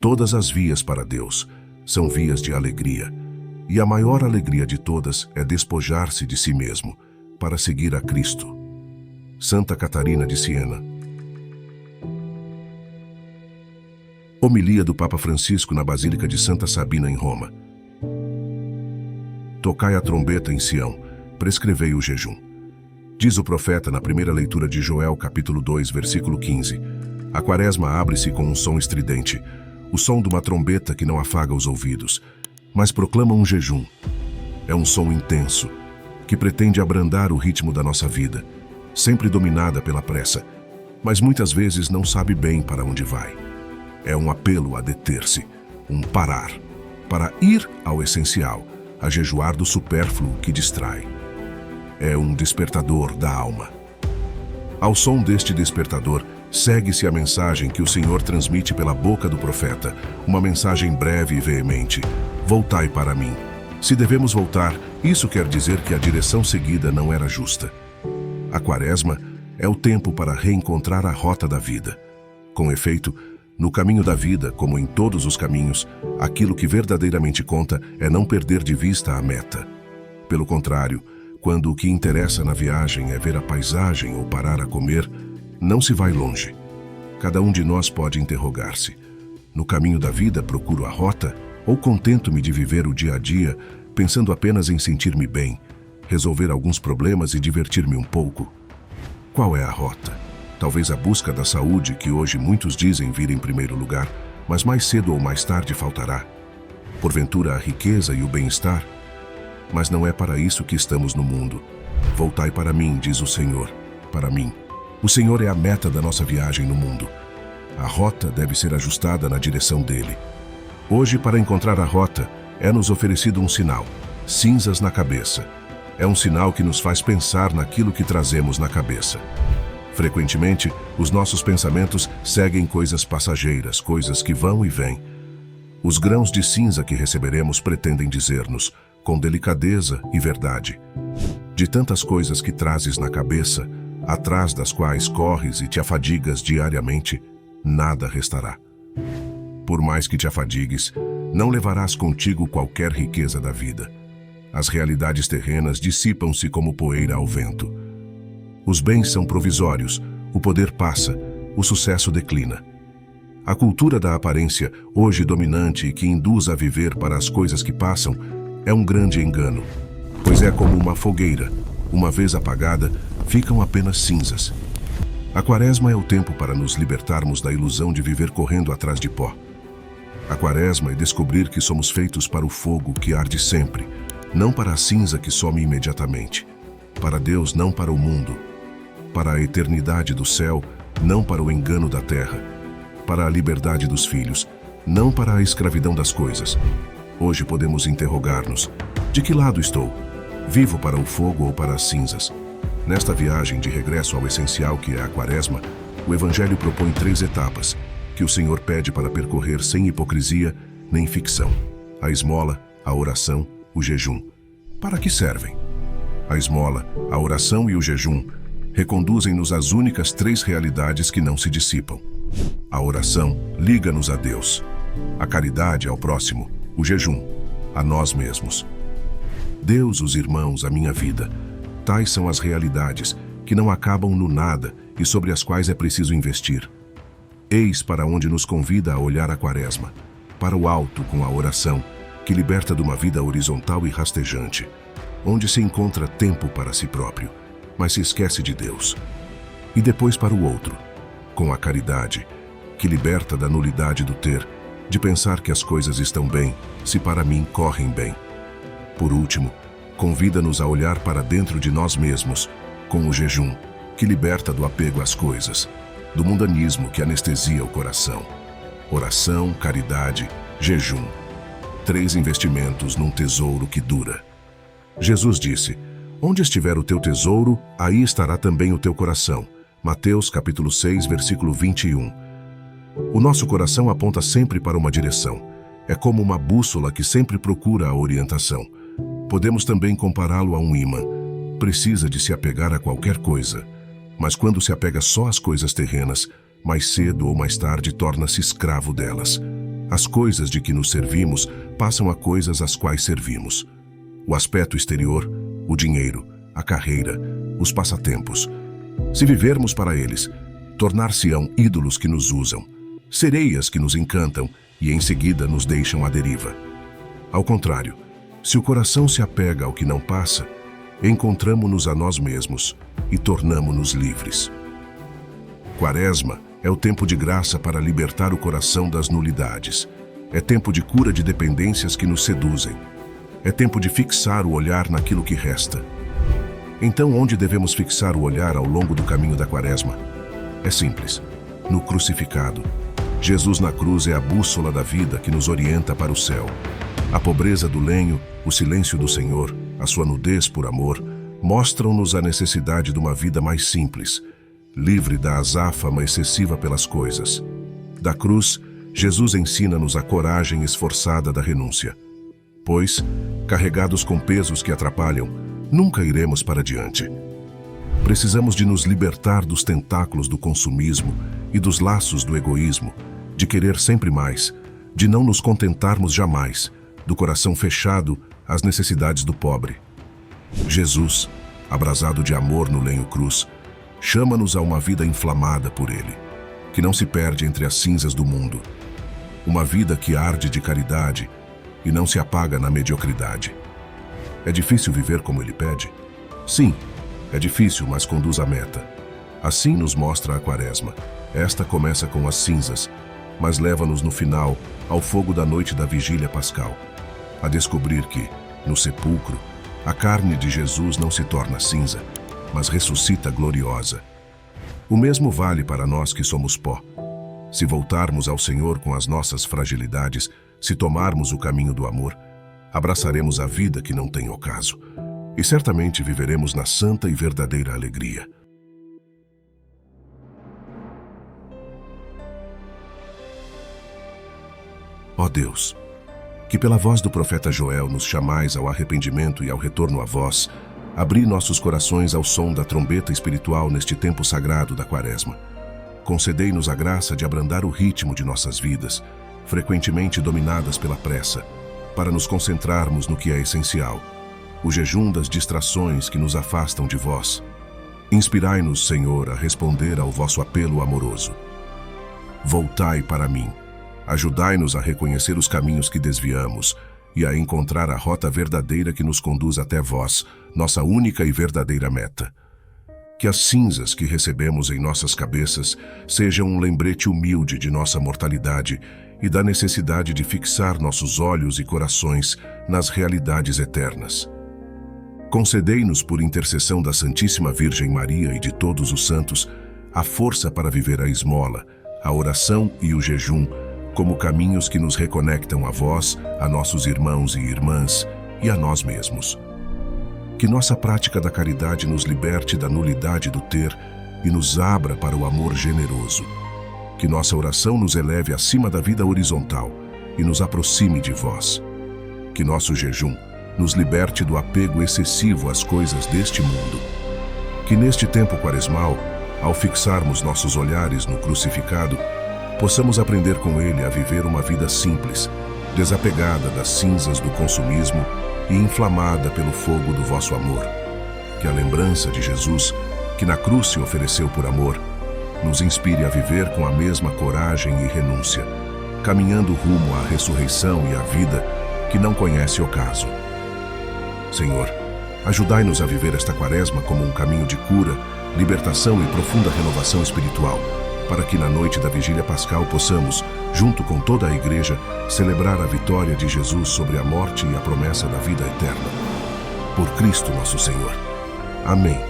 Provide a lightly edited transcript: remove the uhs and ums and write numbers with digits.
Todas as vias para Deus são vias de alegria, e a maior alegria de todas é despojar-se de si mesmo para seguir a Cristo. Santa Catarina de Siena. Homilia do Papa Francisco na Basílica de Santa Sabina, em Roma. Tocai a trombeta em Sião, prescrevei o jejum. Diz o profeta na primeira leitura de Joel, capítulo 2, versículo 15. A quaresma abre-se com um som estridente, o som de uma trombeta que não afaga os ouvidos, mas proclama um jejum. É um som intenso, que pretende abrandar o ritmo da nossa vida, sempre dominada pela pressa, mas muitas vezes não sabe bem para onde vai. É um apelo a deter-se, um parar, para ir ao essencial, a jejuar do supérfluo que distrai. É um despertador da alma. Ao som deste despertador, segue-se a mensagem que o Senhor transmite pela boca do profeta, uma mensagem breve e veemente: voltai para mim. Se devemos voltar, isso quer dizer que a direção seguida não era justa. A quaresma é o tempo para reencontrar a rota da vida. Com efeito, no caminho da vida, como em todos os caminhos, aquilo que verdadeiramente conta é não perder de vista a meta. Pelo contrário, quando o que interessa na viagem é ver a paisagem ou parar a comer, não se vai longe. Cada um de nós pode interrogar-se: no caminho da vida procuro a rota ou contento-me de viver o dia a dia, pensando apenas em sentir-me bem, resolver alguns problemas e divertir-me um pouco? Qual é a rota? Talvez a busca da saúde, que hoje muitos dizem vir em primeiro lugar, mas mais cedo ou mais tarde faltará. Porventura a riqueza e o bem-estar? Mas não é para isso que estamos no mundo. Voltai para mim, diz o Senhor, para mim. O Senhor é a meta da nossa viagem no mundo. A rota deve ser ajustada na direção dele. Hoje, para encontrar a rota, é-nos oferecido um sinal: cinzas na cabeça. É um sinal que nos faz pensar naquilo que trazemos na cabeça. Frequentemente, os nossos pensamentos seguem coisas passageiras, coisas que vão e vêm. Os grãos de cinza que receberemos pretendem dizer-nos, com delicadeza e verdade: de tantas coisas que trazes na cabeça, atrás das quais corres e te afadigas diariamente, nada restará. Por mais que te afadigues, não levarás contigo qualquer riqueza da vida. As realidades terrenas dissipam-se como poeira ao vento. Os bens são provisórios, o poder passa, o sucesso declina. A cultura da aparência, hoje dominante e que induz a viver para as coisas que passam, é um grande engano, pois é como uma fogueira. Uma vez apagada, ficam apenas cinzas. A quaresma é o tempo para nos libertarmos da ilusão de viver correndo atrás de pó. A quaresma é descobrir que somos feitos para o fogo que arde sempre, não para a cinza que some imediatamente. Para Deus, não para o mundo. Para a eternidade do céu, não para o engano da terra. Para a liberdade dos filhos, não para a escravidão das coisas. Hoje podemos interrogar-nos: de que lado estou? Vivo para o fogo ou para as cinzas? Nesta viagem de regresso ao essencial que é a quaresma, o Evangelho propõe 3 etapas que o Senhor pede para percorrer sem hipocrisia nem ficção: a esmola, a oração, o jejum. Para que servem? A esmola, a oração e o jejum reconduzem-nos às únicas 3 realidades que não se dissipam. A oração liga-nos a Deus, a caridade ao próximo, o jejum a nós mesmos. Deus, os irmãos, a minha vida, tais são as realidades que não acabam no nada e sobre as quais é preciso investir. Eis para onde nos convida a olhar a quaresma: para o alto com a oração, que liberta de uma vida horizontal e rastejante, onde se encontra tempo para si próprio, mas se esquece de Deus. E depois para o outro, com a caridade, que liberta da nulidade do ter, de pensar que as coisas estão bem, se para mim correm bem. Por último, convida-nos a olhar para dentro de nós mesmos, com o jejum, que liberta do apego às coisas, do mundanismo que anestesia o coração. Oração, caridade, jejum. 3 investimentos num tesouro que dura. Jesus disse: onde estiver o teu tesouro, aí estará também o teu coração. Mateus capítulo 6, versículo 21. O nosso coração aponta sempre para uma direção. É como uma bússola que sempre procura a orientação. Podemos também compará-lo a um ímã. Precisa de se apegar a qualquer coisa. Mas quando se apega só às coisas terrenas, mais cedo ou mais tarde torna-se escravo delas. As coisas de que nos servimos passam a coisas às quais servimos. O aspecto exterior, o dinheiro, a carreira, os passatempos. Se vivermos para eles, tornar-se-ão ídolos que nos usam, sereias que nos encantam e em seguida nos deixam à deriva. Ao contrário, se o coração se apega ao que não passa, encontramo-nos a nós mesmos e tornamo-nos livres. Quaresma é o tempo de graça para libertar o coração das nulidades. É tempo de cura de dependências que nos seduzem. É tempo de fixar o olhar naquilo que resta. Então, onde devemos fixar o olhar ao longo do caminho da Quaresma? É simples. No crucificado. Jesus na cruz é a bússola da vida que nos orienta para o céu. A pobreza do lenho, o silêncio do Senhor, a sua nudez por amor, mostram-nos a necessidade de uma vida mais simples, livre da azáfama excessiva pelas coisas. Da cruz, Jesus ensina-nos a coragem esforçada da renúncia. Pois, carregados com pesos que atrapalham, nunca iremos para diante. Precisamos de nos libertar dos tentáculos do consumismo e dos laços do egoísmo, de querer sempre mais, de não nos contentarmos jamais, do coração fechado às necessidades do pobre. Jesus, abrasado de amor no lenho-cruz, chama-nos a uma vida inflamada por Ele, que não se perde entre as cinzas do mundo. Uma vida que arde de caridade e não se apaga na mediocridade. É difícil viver como Ele pede? Sim, é difícil, mas conduz à meta. Assim nos mostra a Quaresma. Esta começa com as cinzas, mas leva-nos no final ao fogo da noite da vigília pascal, a descobrir que, no sepulcro, a carne de Jesus não se torna cinza, mas ressuscita gloriosa. O mesmo vale para nós que somos pó. Se voltarmos ao Senhor com as nossas fragilidades, se tomarmos o caminho do amor, abraçaremos a vida que não tem ocaso, e certamente viveremos na santa e verdadeira alegria. Ó Deus, que pela voz do profeta Joel nos chamais ao arrependimento e ao retorno a vós, abri nossos corações ao som da trombeta espiritual neste tempo sagrado da Quaresma. Concedei-nos a graça de abrandar o ritmo de nossas vidas, frequentemente dominadas pela pressa, para nos concentrarmos no que é essencial, o jejum das distrações que nos afastam de vós. Inspirai-nos, Senhor, a responder ao vosso apelo amoroso. Voltai para mim. Ajudai-nos a reconhecer os caminhos que desviamos e a encontrar a rota verdadeira que nos conduz até vós, nossa única e verdadeira meta. Que as cinzas que recebemos em nossas cabeças sejam um lembrete humilde de nossa mortalidade e da necessidade de fixar nossos olhos e corações nas realidades eternas. Concedei-nos, por intercessão da Santíssima Virgem Maria e de todos os santos, a força para viver a esmola, a oração e o jejum como caminhos que nos reconectam a vós, a nossos irmãos e irmãs e a nós mesmos. Que nossa prática da caridade nos liberte da nulidade do ter e nos abra para o amor generoso. Que nossa oração nos eleve acima da vida horizontal e nos aproxime de vós. Que nosso jejum nos liberte do apego excessivo às coisas deste mundo. Que neste tempo quaresmal, ao fixarmos nossos olhares no crucificado, possamos aprender com Ele a viver uma vida simples, desapegada das cinzas do consumismo e inflamada pelo fogo do vosso amor. Que a lembrança de Jesus, que na cruz se ofereceu por amor, nos inspire a viver com a mesma coragem e renúncia, caminhando rumo à ressurreição e à vida que não conhece ocaso. Senhor, ajudai-nos a viver esta Quaresma como um caminho de cura, libertação e profunda renovação espiritual, para que na noite da vigília pascal possamos, junto com toda a Igreja, celebrar a vitória de Jesus sobre a morte e a promessa da vida eterna. Por Cristo nosso Senhor. Amém.